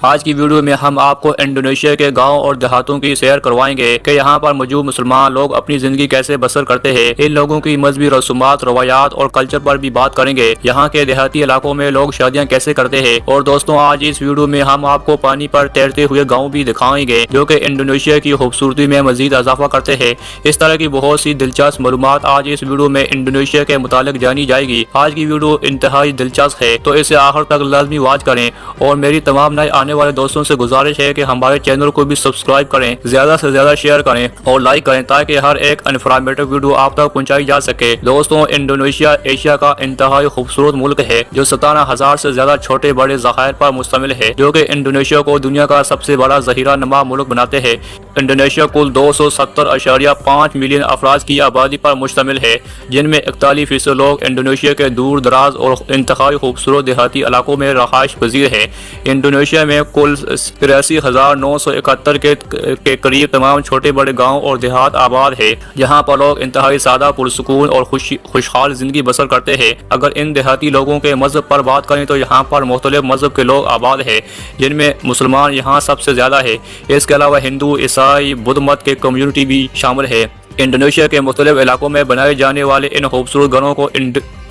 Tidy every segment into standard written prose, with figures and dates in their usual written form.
آج کی ویڈیو میں ہم آپ کو انڈونیشیا کے گاؤں اور دیہاتوں کی سیر کروائیں گے کہ یہاں پر موجود مسلمان لوگ اپنی زندگی کیسے بسر کرتے ہیں۔ ان لوگوں کی مذہبی رسومات، روایات اور کلچر پر بھی بات کریں گے۔ یہاں کے دیہاتی علاقوں میں لوگ شادیاں کیسے کرتے ہیں۔ اور دوستوں، آج اس ویڈیو میں ہم آپ کو پانی پر تیرتے ہوئے گاؤں بھی دکھائیں گے جو کہ انڈونیشیا کی خوبصورتی میں مزید اضافہ کرتے ہیں۔ اس طرح کی بہت سی دلچسپ معلومات آج اس ویڈیو میں انڈونیشیا کے متعلق جانی جائے گی۔ آج کی ویڈیو انتہائی دلچسپ ہے تو اسے آخر تک لازمی واچ کریں، اور میری تمام نئے آنے والے دوستوں سے گزارش ہے کہ ہمارے چینل کو بھی سبسکرائب کریں، زیادہ سے زیادہ شیئر کریں اور لائک کریں تاکہ ہر ایک انفارمیٹو ویڈیو آپ تک پہنچائی جا سکے۔ دوستوں، انڈونیشیا ایشیا کا انتہائی خوبصورت ملک ہے جو 17,000 سے زیادہ چھوٹے بڑے ذخائر پر مشتمل ہے، جو کہ انڈونیشیا کو دنیا کا سب سے بڑا ذخیرہ نما ملک بناتے ہیں۔ انڈونیشیا کل 270.5 ملین افراد کی آبادی پر مشتمل ہے، جن میں 41% لوگ انڈونیشیا کے دور دراز اور انتہائی خوبصورت دیہاتی علاقوں میں رہائش پذیر ہیں۔ انڈونیشیا میں کل 83,971 کے قریب تمام چھوٹے بڑے گاؤں اور دیہات آباد ہے، جہاں پر لوگ انتہائی سادہ، پرسکون اور خوشحال زندگی بسر کرتے ہیں۔ اگر ان دیہاتی لوگوں کے مذہب پر بات کریں تو یہاں پر مختلف مذہب کے لوگ آباد ہیں، جن میں مسلمان یہاں سب سے زیادہ ہے۔ اس کے علاوہ ہندو، عیسائی، بدھ مت کے کمیونٹی بھی شامل ہے۔ انڈونیشیا کے مختلف علاقوں میں بنائے جانے والے ان خوبصورت گھروں کو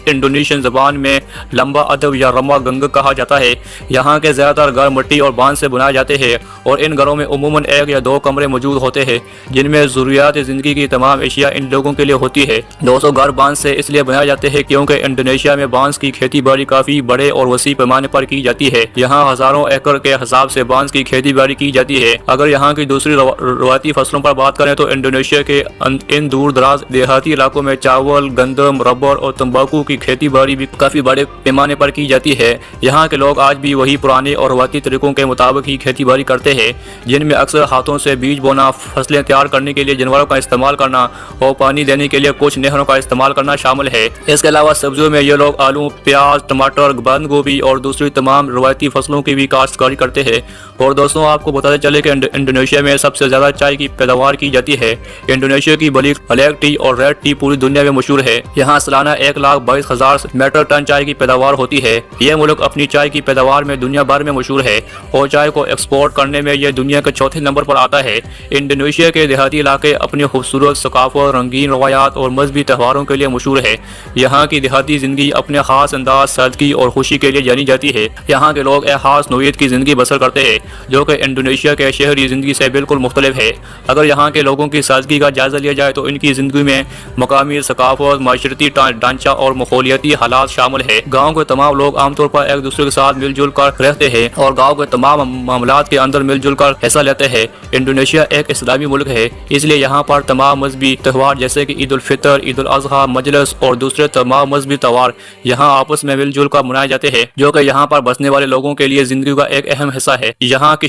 انڈونیشین زبان میں لمبا ادب یا رما گنگ کہا جاتا ہے۔ یہاں کے زیادہ تر گھر مٹی اور بانس سے بنائے جاتے ہیں، اور ان گھروں میں عموماً 1 یا 2 کمرے موجود ہوتے ہیں جن میں ضروریات زندگی کی تمام اشیاء ان لوگوں کے لیے ہوتی ہے۔ 200 گھر بانس سے اس لیے بنائے جاتے ہیں کیونکہ انڈونیشیا میں بانس کی کھیتی باڑی کافی بڑے اور وسیع پیمانے پر کی جاتی ہے۔ یہاں ہزاروں ایکڑ کے حساب سے بانس کی کھیتی باڑی کی جاتی ہے۔ اگر یہاں کی دوسری روایتی فصلوں پر بات کریں تو انڈونیشیا کے ان دور دراز دیہاتی علاقوں میں چاول، گندم، ربڑ اور تمباکو کی کھیتی باڑی بھی کافی بڑے پیمانے پر کی جاتی ہے۔ یہاں کے لوگ آج بھی وہی پرانے اور روایتی طریقوں کے مطابق ہی کھیتی باڑی کرتے ہیں، جن میں اکثر ہاتھوں سے بیج بونا، فصلیں تیار کرنے کے لیے جانوروں کا استعمال کرنا اور پانی دینے کے لیے کچھ نہروں کا استعمال کرنا شامل ہے۔ اس کے علاوہ سبزیوں میں یہ لوگ آلو، پیاز، ٹماٹر، بند گوبھی اور دوسری تمام روایتی فصلوں کی بھی کاشتکاری کرتے ہیں۔ اور دوستوں، آپ کو بتاتے چلے کہ انڈونیشیا میں سب سے زیادہ چائے کی پیداوار کی جاتی ہے۔ انڈونیشیا کی بلیک ٹی اور ریڈ ٹی پوری دنیا میں مشہور ہے۔ یہاں سالانہ 1,22,000 میٹرک ٹن چائے کی پیداوار ہوتی ہے۔ یہ ملک اپنی چائے کی پیداوار میں دنیا بھر میں مشہور ہے اور چائے کو ایکسپورٹ کرنے میں یہ دنیا کے 4تھے نمبر پر آتا ہے۔ انڈونیشیا کے دیہاتی علاقے اپنی خوبصورت ثقافت، رنگین روایات اور مذہبی تہواروں کے لیے مشہور ہے۔ یہاں کی دیہاتی زندگی اپنے خاص انداز، سادگی اور خوشی کے لیے جانی جاتی ہے۔ یہاں کے لوگ ایک خاص نوعیت کی زندگی بسر کرتے ہیں جو کہ انڈونیشیا کے شہری زندگی سے بالکل مختلف ہے۔ اگر یہاں کے لوگوں کی سادگی کا جائزہ لیا جائے تو ان کی زندگی میں مقامی ثقافت، معاشرتی ڈھانچہ اور ماحولیاتی حالات شامل ہے۔ گاؤں کے تمام لوگ عام طور پر ایک دوسرے کے ساتھ مل جل کر رہتے ہیں اور گاؤں کے تمام معاملات کے اندر مل جل کر حصہ لیتے ہیں۔ انڈونیشیا ایک اسلامی ملک ہے، اس لیے یہاں پر تمام مذہبی تہوار جیسے کہ عید الفطر، عید الاضحیٰ، مجلس اور دوسرے تمام مذہبی تہوار یہاں آپس میں مل جل کر منائے جاتے ہیں، جو کہ یہاں پر بسنے والے لوگوں کے لیے زندگی کا ایک اہم حصہ ہے۔ یہاں کی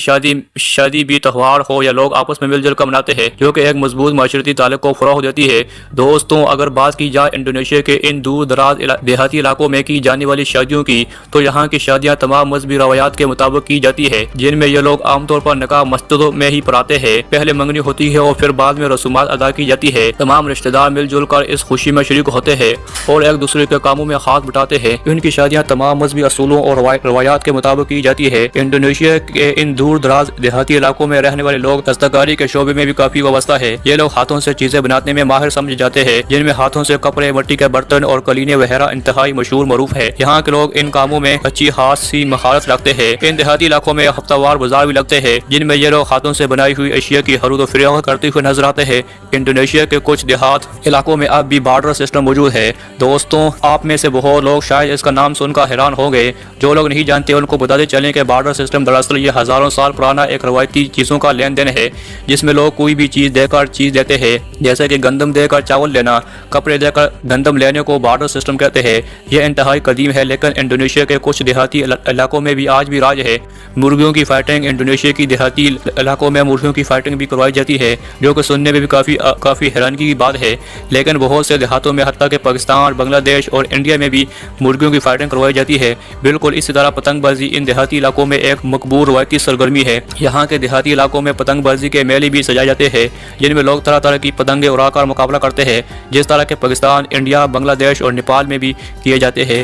شادی بھی تہوار ہو یا لوگ آپس میں مل جل کر مناتے ہیں، جو کہ ایک مضبوط معاشرتی تعلق کو فروغ دیتی ہے۔ دوستوں، اگر بات کی جائے انڈونیشیا کے ان دور دراز دیہاتی علاقوں میں کی جانے والی شادیوں کی تو یہاں کی شادیاں تمام مذہبی روایات کے مطابق کی جاتی ہے، جن میں یہ لوگ عام طور پر نکاح مسجدوں میں ہی پڑھاتے ہیں۔ پہلے منگنی ہوتی ہے اور پھر بعد میں رسومات ادا کی جاتی ہے۔ تمام رشتہ دار مل جل کر اس خوشی میں شریک ہوتے ہیں اور ایک دوسرے کے کاموں میں ہاتھ بٹاتے ہیں۔ ان کی شادیاں تمام مذہبی اصولوں اور روایات کے مطابق کی جاتی ہے۔ انڈونیشیا کے ان دور دراز دیہاتی علاقوں میں رہنے والے لوگ دستکاری کے شعبے میں بھی کافی وابستہ ہے۔ یہ لوگ ہاتھوں سے چیزیں بنانے میں ماہر سمجھے جاتے ہیں، جن میں ہاتھوں سے کپڑے، مٹی کے برتن اور قالینیں وغیرہ انتہائی مشہور معروف ہے۔ یہاں کے لوگ ان کاموں میں اچھی خاصی مہارت رکھتے ہیں۔ ان دیہاتی علاقوں میں ہفتہ وار بازار بھی لگتے ہیں، جن میں یہ لوگ ہاتھوں سے بنائی ہوئی اشیاء کی خرید و فروخت کرتے ہوئے نظر آتے ہیں۔ انڈونیشیا کے کچھ دیہات علاقوں میں اب بھی بارڈر سسٹم موجود ہے۔ دوستوں، آپ میں سے بہت لوگ شاید اس کا نام سن کر حیران ہو گئے۔ جو لوگ نہیں جانتے ان کو بتاتے چلیں کہ بارڈر سسٹم دراصل یہ ہزاروں سال پرانا ایک روایتی چیزوں کا لین دین ہے، جس میں لوگ کوئی بھی چیز دے کر چیز دیتے ہیں، جیسے کہ گندم دے کر چاول لینا، کپڑے دے کر گندم لینے کو بارڈر سسٹم کہتے ہیں۔ یہ انتہائی قدیم ہے، لیکن انڈونیشیا کے کچھ دیہاتی علاقوں میں بھی آج بھی راج ہے۔ مرغیوں کی فائٹنگ، انڈونیشیا کی دیہاتی علاقوں میں مرغیوں کی فائٹنگ بھی کروائی جاتی ہے، جو کہ سننے میں بھی کافی حیرانگی کی بات ہے۔ لیکن بہت سے دیہاتوں میں حتیٰ کہ پاکستان، بنگلہ دیش اور انڈیا میں بھی مرغیوں کی فائٹنگ کروائی جاتی ہے۔ بالکل اسی طرح پتنگ بازی ان دیہاتی علاقوں میں ایک مقبول روایتی سرگرمی ہے۔ یہاں کے دیہاتی علاقوں میں پتنگ بازی کے میلے بھی سجائے جاتے ہیں، جن میں لوگ طرح طرح کی پتنگیں اڑا کر مقابلہ کرتے ہیں، جس طرح کے پاکستان، انڈیا، بنگلہ دیش اور نیپال میں بھی کیے جاتے ہیں۔